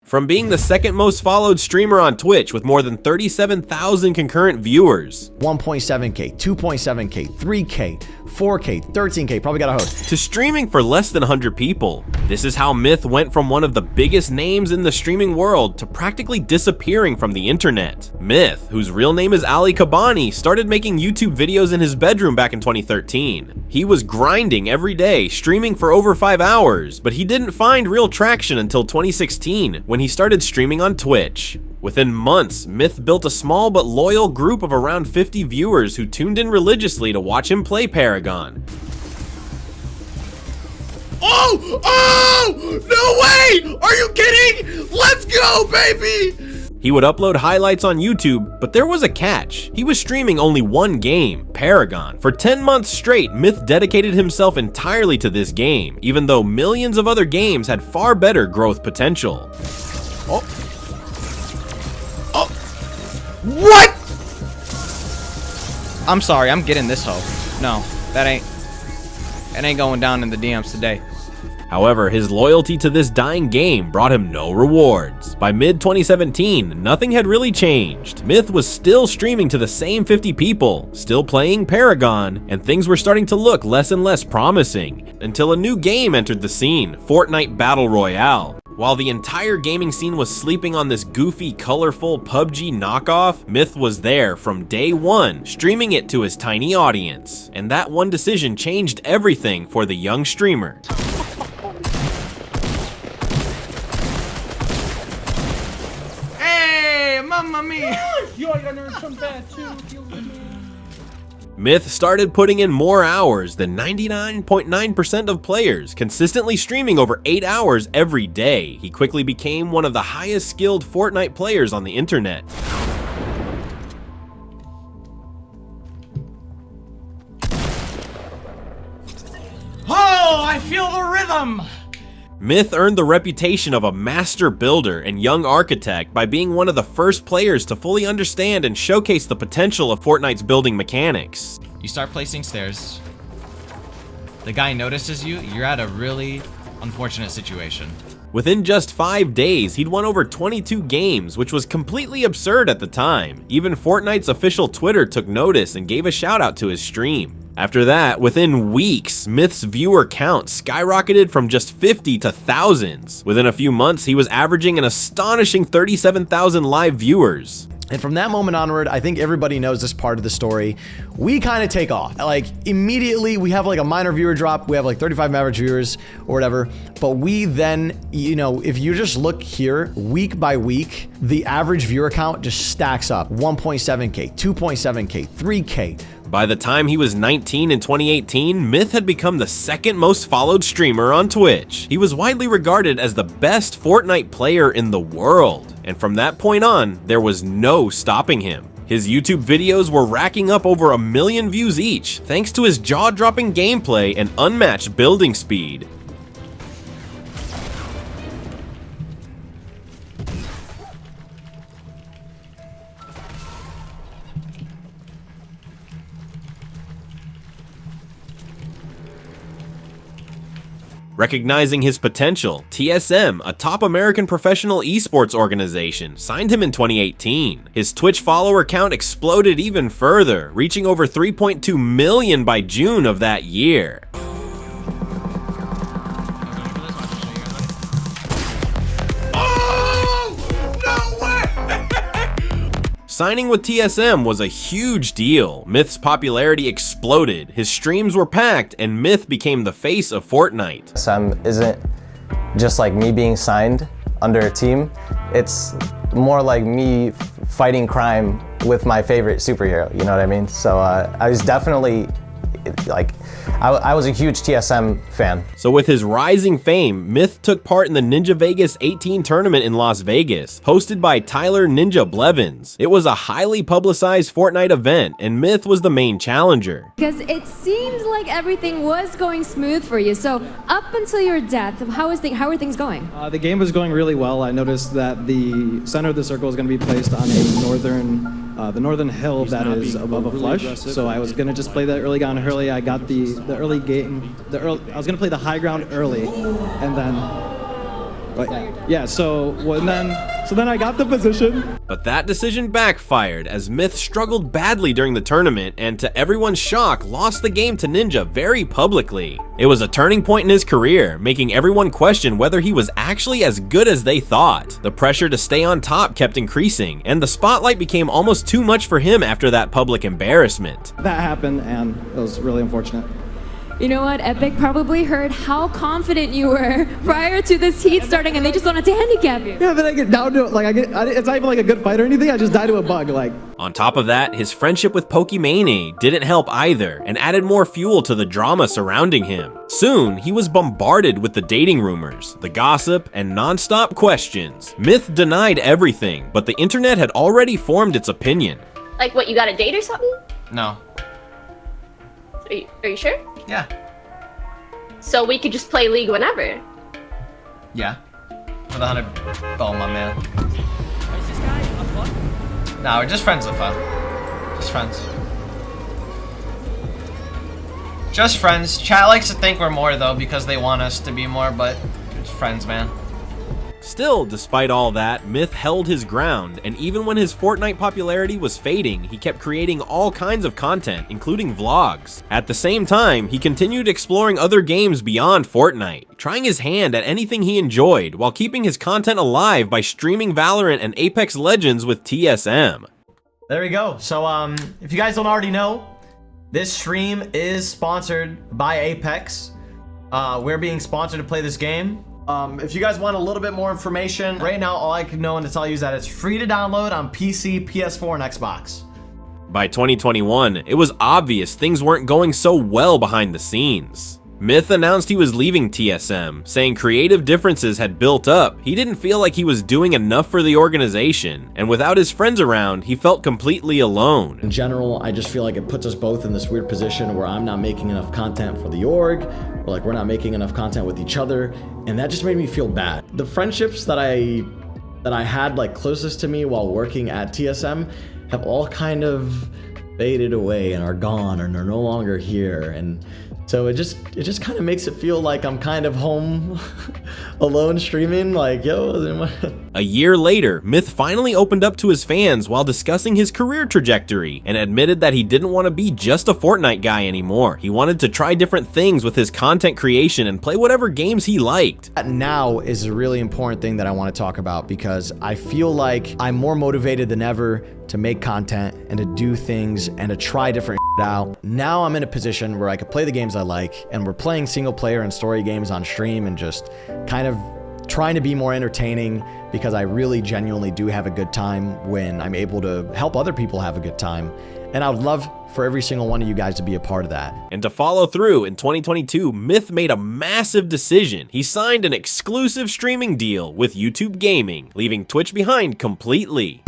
From being the second most followed streamer on Twitch with more than 37,000 concurrent viewers, 1.7K, 2.7K, 3K, 4K, 13K, probably got a host, to streaming for less than 100 people. This is how Myth went from one of the biggest names in the streaming world to practically disappearing from the internet. Myth, whose real name is Ali Kabani, started making YouTube videos in his bedroom back in 2013. He was grinding every day, streaming for over 5 hours, but he didn't find real traction until 2016, when he started streaming on Twitch. Within months, Myth built a small but loyal group of around 50 viewers who tuned in religiously to watch him play Paragon. Oh! No way! Are you kidding? Let's go, baby! He would upload highlights on YouTube, but there was a catch. He was streaming only one game, Paragon. For 10 months straight, Myth dedicated himself entirely to this game, even though millions of other games had far better growth potential. Oh. What? I'm sorry, I'm getting this hoe. No, that ain't going down in the DMs today. However, his loyalty to this dying game brought him no rewards. By mid-2017, nothing had really changed. Myth was still streaming to the same 50 people, still playing Paragon, and things were starting to look less and less promising, until a new game entered the scene, Fortnite Battle Royale. While the entire gaming scene was sleeping on this goofy, colorful PUBG knockoff, Myth was there from day one, streaming it to his tiny audience. And that one decision changed everything for the young streamer. Hey, mamma mia! Yo, I gotta learn some bad too. Myth started putting in more hours than 99.9% of players, consistently streaming over 8 hours every day. He quickly became one of the highest skilled Fortnite players on the internet. Oh, I feel the rhythm! Myth earned the reputation of a master builder and young architect by being one of the first players to fully understand and showcase the potential of Fortnite's building mechanics. You start placing stairs. The guy notices you, you're at a really unfortunate situation. Within just 5 days, he'd won over 22 games, which was completely absurd at the time. Even Fortnite's official Twitter took notice and gave a shout out to his stream. After that, within weeks, Myth's viewer count skyrocketed from just 50 to thousands. Within a few months, he was averaging an astonishing 37,000 live viewers. and from that moment onward, I think everybody knows this part of the story. We kind of take off. Like, immediately, we have like a minor viewer drop. We have like 35 average viewers or whatever. But we then, you know, if you just look here, week by week, the average viewer count just stacks up. 1.7K, 2.7K, 3K. By the time he was 19 in 2018, Myth had become the second most followed streamer on Twitch. He was widely regarded as the best Fortnite player in the world, and from that point on, there was no stopping him. His YouTube videos were racking up over 1 million views each, thanks to his jaw-dropping gameplay and unmatched building speed. Recognizing his potential, TSM, a top American professional esports organization, signed him in 2018. His Twitch follower count exploded even further, reaching over 3.2 million by June of that year. Signing with TSM was a huge deal. Myth's popularity exploded, his streams were packed, and Myth became the face of Fortnite. TSM isn't just like me being signed under a team, it's more like me fighting crime with my favorite superhero, you know what I mean? So I was definitely like, I was a huge TSM fan. So with his rising fame, Myth took part in the Ninja Vegas 18 tournament in Las Vegas, hosted by Tyler Ninja Blevins. It was a highly publicized Fortnite event, and Myth was the main challenger. Because it seemed like everything was going smooth for you. So up until your death, how are things going? The game was going really well. I noticed that the center of the circle is going to be placed on a the northern hill that is above a flush. So I was going to just play that early on early. I got the early game. I was going to play the high ground early, and then But yeah, so then I got the position. But that decision backfired as Myth struggled badly during the tournament and, to everyone's shock, lost the game to Ninja very publicly. It was a turning point in his career, making everyone question whether he was actually as good as they thought. The pressure to stay on top kept increasing, and the spotlight became almost too much for him after that public embarrassment. That happened, and it was really unfortunate. You know what? Epic probably heard how confident you were prior to this heat starting, and they just wanted to handicap you. Yeah, then I get down to it. Like it's not even like a good fight or anything. I just die to a bug. Like. On top of that, his friendship with Pokimane didn't help either and added more fuel to the drama surrounding him. Soon, he was bombarded with the dating rumors, the gossip, and non-stop questions. Myth denied everything, but the internet had already formed its opinion. Like what, you got a date or something? No. Are you sure? Yeah. So we could just play League whenever? Yeah. For the 100. Oh, my man. Is this guy a fuck? Nah, we're just friends with fun. Just friends. Just friends. Chat likes to think we're more, though, because they want us to be more, but just friends, man. Still, despite all that, Myth held his ground, and even when his Fortnite popularity was fading, he kept creating all kinds of content, including vlogs. At the same time, he continued exploring other games beyond Fortnite, trying his hand at anything he enjoyed, while keeping his content alive by streaming Valorant and Apex Legends with TSM. There we go. So, if you guys don't already know, this stream is sponsored by Apex. We're being sponsored to play this game. If you guys want a little bit more information, right now all I can know and to tell you is that it's free to download on PC, PS4, and Xbox. By 2021, it was obvious things weren't going so well behind the scenes. Myth announced he was leaving TSM, saying creative differences had built up. He didn't feel like he was doing enough for the organization, and without his friends around, he felt completely alone. In general, I just feel like it puts us both in this weird position where I'm not making enough content for the org, or like we're not making enough content with each other, and that just made me feel bad. The friendships that I had like closest to me while working at TSM have all kind of faded away and are gone and are no longer here, and so it just kind of makes it feel like I'm kind of home alone streaming, like, yo. A year later, Myth finally opened up to his fans while discussing his career trajectory and admitted that he didn't want to be just a Fortnite guy anymore. He wanted to try different things with his content creation and play whatever games he liked. Now is a really important thing that I want to talk about because I feel like I'm more motivated than ever to make content and to do things and to try different out. Now I'm in a position where I could play the games I like, and we're playing single player and story games on stream and just kind of trying to be more entertaining because I really genuinely do have a good time when I'm able to help other people have a good time. And I would love for every single one of you guys to be a part of that. And to follow through, in 2022, Myth made a massive decision. He signed an exclusive streaming deal with YouTube Gaming, leaving Twitch behind completely.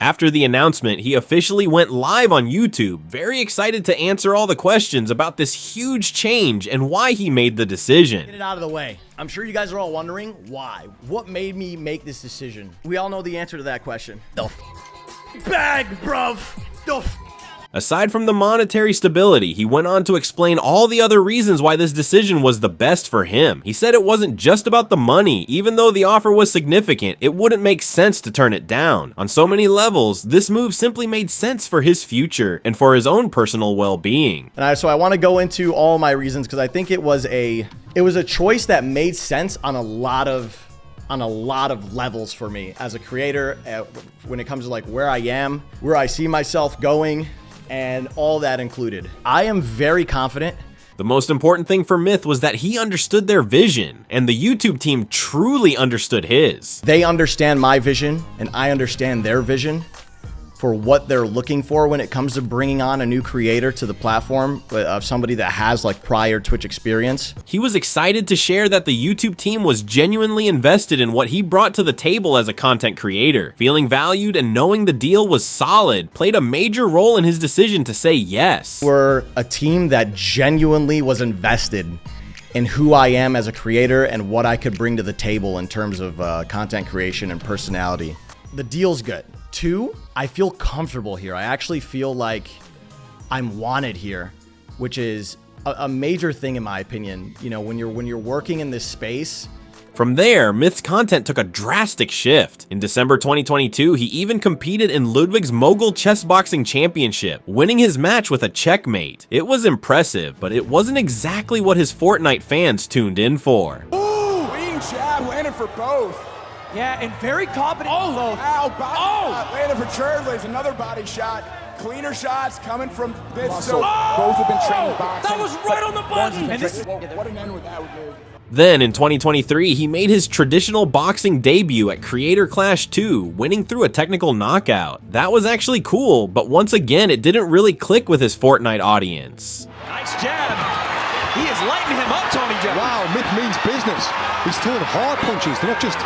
After the announcement, he officially went live on YouTube, very excited to answer all the questions about this huge change and why he made the decision. Get it out of the way. I'm sure you guys are all wondering why. What made me make this decision? We all know the answer to that question. The bag, bruv. The Aside from the monetary stability, he went on to explain all the other reasons why this decision was the best for him. He said it wasn't just about the money. Even though the offer was significant, it wouldn't make sense to turn it down. On so many levels, this move simply made sense for his future and for his own personal well-being. So I want to go into all my reasons because I think it was a choice that made sense on a lot of levels for me as a creator when it comes to like where I am, where I see myself going, and all that included. I am very confident. The most important thing for Myth was that he understood their vision, and the YouTube team truly understood his. They understand my vision, and I understand their vision for what they're looking for when it comes to bringing on a new creator to the platform of somebody that has like prior Twitch experience. He was excited to share that the YouTube team was genuinely invested in what he brought to the table as a content creator. Feeling valued and knowing the deal was solid played a major role in his decision to say yes. We're a team that genuinely was invested in who I am as a creator and what I could bring to the table in terms of content creation and personality. The deal's good. 2, I feel comfortable here. I actually feel like I'm wanted here, which is a major thing in my opinion. You know, when you're working in this space. From there, Myth's content took a drastic shift. In December 2022, he even competed in Ludwig's Mogul Chess Boxing Championship, winning his match with a checkmate. It was impressive, but it wasn't exactly what his Fortnite fans tuned in for. Ooh, clean jab, landed for both. Yeah, and very competent. Oh, ow, body shot, landed for Churley's, another body shot. Cleaner shots coming from this. So both have been training boxing. That was right on the button. And this, what an end with that would do. Then, in 2023, he made his traditional boxing debut at Creator Clash 2, winning through a technical knockout. That was actually cool, but once again, it didn't really click with his Fortnite audience. nice jab. He is lighting him up, Tony Jefferson. Wow, Myth means business. He's throwing hard punches. They're not just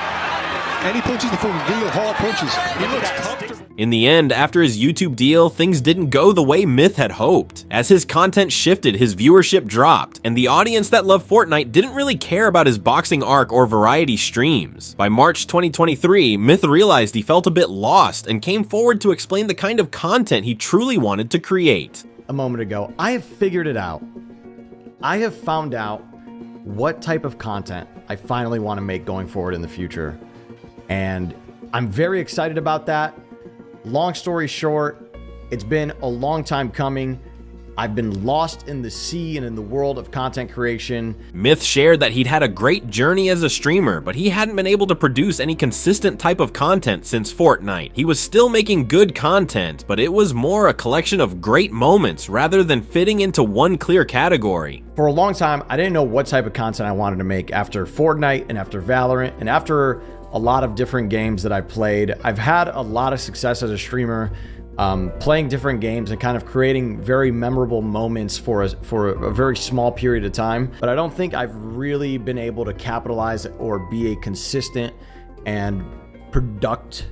any punches, they're throwing real hard punches. He looks comfortable. In the end, after his YouTube deal, things didn't go the way Myth had hoped. As his content shifted, his viewership dropped, and the audience that loved Fortnite didn't really care about his boxing arc or variety streams. By March 2023, Myth realized he felt a bit lost and came forward to explain the kind of content he truly wanted to create. A moment ago, I have figured it out. I have found out what type of content I finally want to make going forward in the future. And I'm very excited about that. Long story short, it's been a long time coming. I've been lost in the sea and in the world of content creation. Myth shared that he'd had a great journey as a streamer, but he hadn't been able to produce any consistent type of content since Fortnite. He was still making good content, but it was more a collection of great moments rather than fitting into one clear category. For a long time, I didn't know what type of content I wanted to make after Fortnite and after Valorant and after a lot of different games that I've played. I've had a lot of success as a streamer, playing different games and kind of creating very memorable moments for a very small period of time. But I don't think I've really been able to capitalize or be a consistent and productive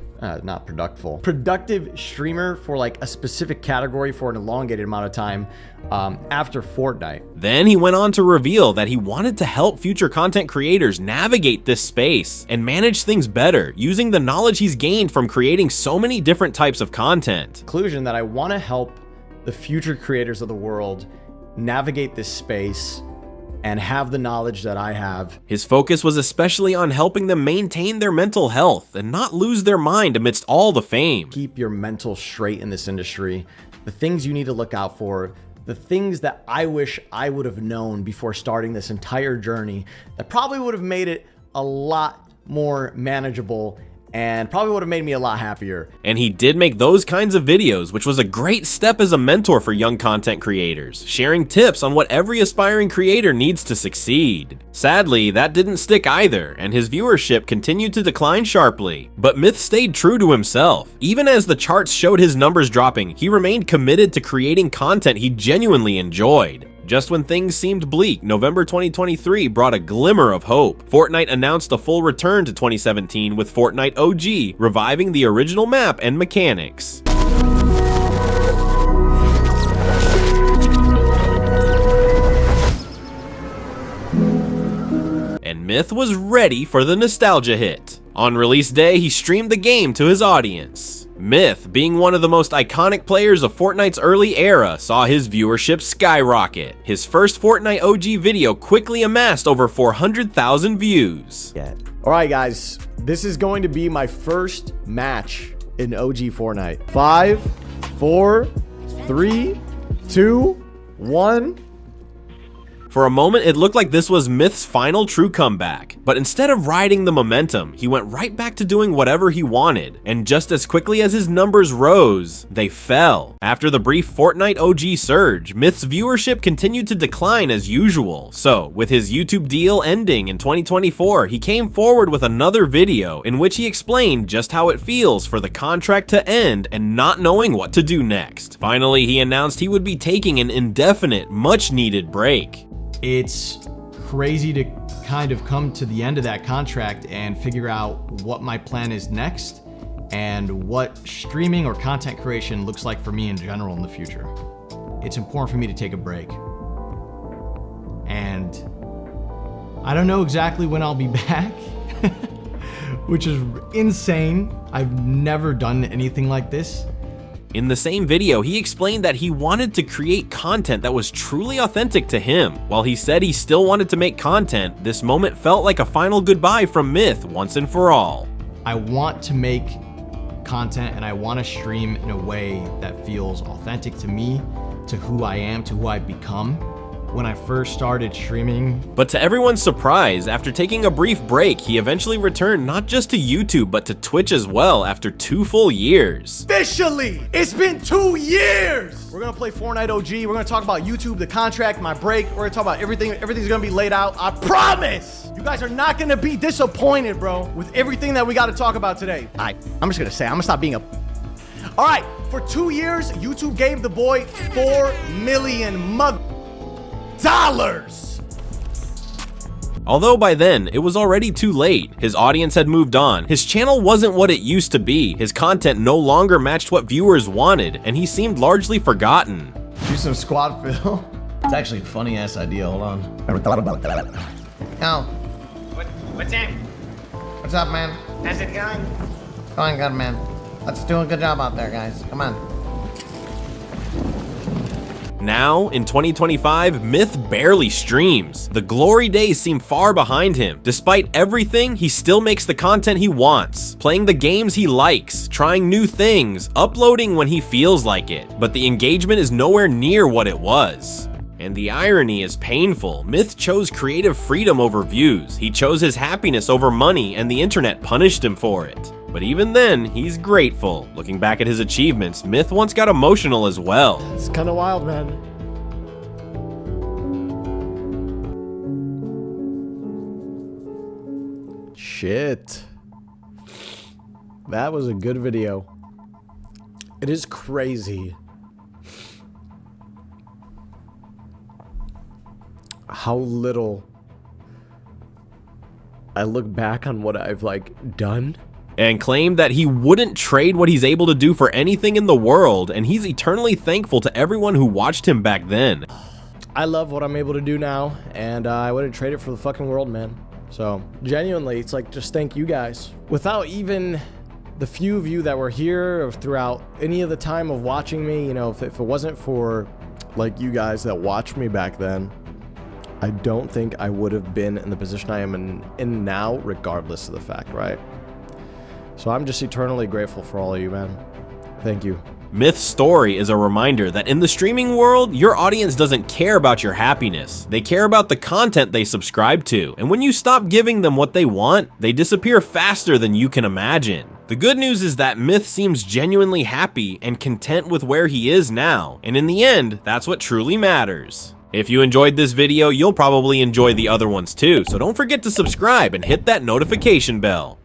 streamer for like a specific category for an elongated amount of time after Fortnite. Then he went on to reveal that he wanted to help future content creators navigate this space and manage things better using the knowledge he's gained from creating so many different types of content. Conclusion that I want to help the future creators of the world navigate this space and have the knowledge that I have. His focus was especially on helping them maintain their mental health and not lose their mind amidst all the fame. Keep your mental straight in this industry. The things you need to look out for, the things that I wish I would have known before starting this entire journey that probably would have made it a lot more manageable and probably would have made me a lot happier. And he did make those kinds of videos, which was a great step as a mentor for young content creators, sharing tips on what every aspiring creator needs to succeed. Sadly, that didn't stick either, and his viewership continued to decline sharply. But Myth stayed true to himself. Even as the charts showed his numbers dropping, he remained committed to creating content he genuinely enjoyed. Just when things seemed bleak, November 2023 brought a glimmer of hope. Fortnite announced a full return to 2017 with Fortnite OG, reviving the original map and mechanics. And Myth was ready for the nostalgia hit. On release day, he streamed the game to his audience. Myth, being one of the most iconic players of Fortnite's early era, saw his viewership skyrocket. His first Fortnite OG video quickly amassed over 400,000 views. Alright guys, this is going to be my first match in OG Fortnite. 5, 4, 3, 2, 1. For a moment, it looked like this was Myth's final true comeback, but instead of riding the momentum, he went right back to doing whatever he wanted, and just as quickly as his numbers rose, they fell. After the brief Fortnite OG surge, Myth's viewership continued to decline as usual, so with his YouTube deal ending in 2024, he came forward with another video in which he explained just how it feels for the contract to end and not knowing what to do next. Finally, he announced he would be taking an indefinite, much-needed break. It's crazy to kind of come to the end of that contract and figure out what my plan is next and what streaming or content creation looks like for me in general in the future. It's important for me to take a break. And I don't know exactly when I'll be back, which is insane. I've never done anything like this. In the same video, he explained that he wanted to create content that was truly authentic to him. While he said he still wanted to make content, this moment felt like a final goodbye from Myth once and for all. I want to make content and I want to stream in a way that feels authentic to me, to who I am, to who I've become. When I first started streaming. But to everyone's surprise, after taking a brief break, he eventually returned not just to YouTube, but to Twitch as well after 2 full years. Officially, it's been 2 years. We're gonna play Fortnite OG. We're gonna talk about YouTube, the contract, my break. We're gonna talk about everything. Everything's gonna be laid out. I promise. You guys are not gonna be disappointed, bro, with everything that we gotta talk about today. I'm just gonna say, I'm gonna stop being a... All right, for 2 years, YouTube gave the boy $4 million dollars. Although by then, it was already too late. His audience had moved on. His channel wasn't what it used to be. His content no longer matched what viewers wanted, and he seemed largely forgotten. Do some squad fill. It's actually a funny ass idea. Hold on. Never thought about that. Yo, What's that? what's up, man? How's it going? Going good, man. Let's do a good job out there, guys. Come on. Now, in 2025, Myth barely streams. The glory days seem far behind him. Despite everything, he still makes the content he wants, playing the games he likes, trying new things, uploading when he feels like it. But the engagement is nowhere near what it was. And the irony is painful. Myth chose creative freedom over views. He chose his happiness over money, and the internet punished him for it. But even then, he's grateful. Looking back at his achievements, Myth once got emotional as well. It's kind of wild, man. Shit. That was a good video. It is crazy how little I look back on what I've done. And claimed that he wouldn't trade what he's able to do for anything in the world, and he's eternally thankful to everyone who watched him back then. I love what I'm able to do now, and I wouldn't trade it for the fucking world, man. So, genuinely, it's just thank you guys. Without even the few of you that were here throughout any of the time of watching me, you know, if it wasn't for, you guys that watched me back then, I don't think I would have been in the position I am in now, regardless of the fact, right? So I'm just eternally grateful for all of you, man. Thank you. Myth's story is a reminder that in the streaming world, your audience doesn't care about your happiness. They care about the content they subscribe to. And when you stop giving them what they want, they disappear faster than you can imagine. The good news is that Myth seems genuinely happy and content with where he is now. And in the end, that's what truly matters. If you enjoyed this video, you'll probably enjoy the other ones too. So don't forget to subscribe and hit that notification bell.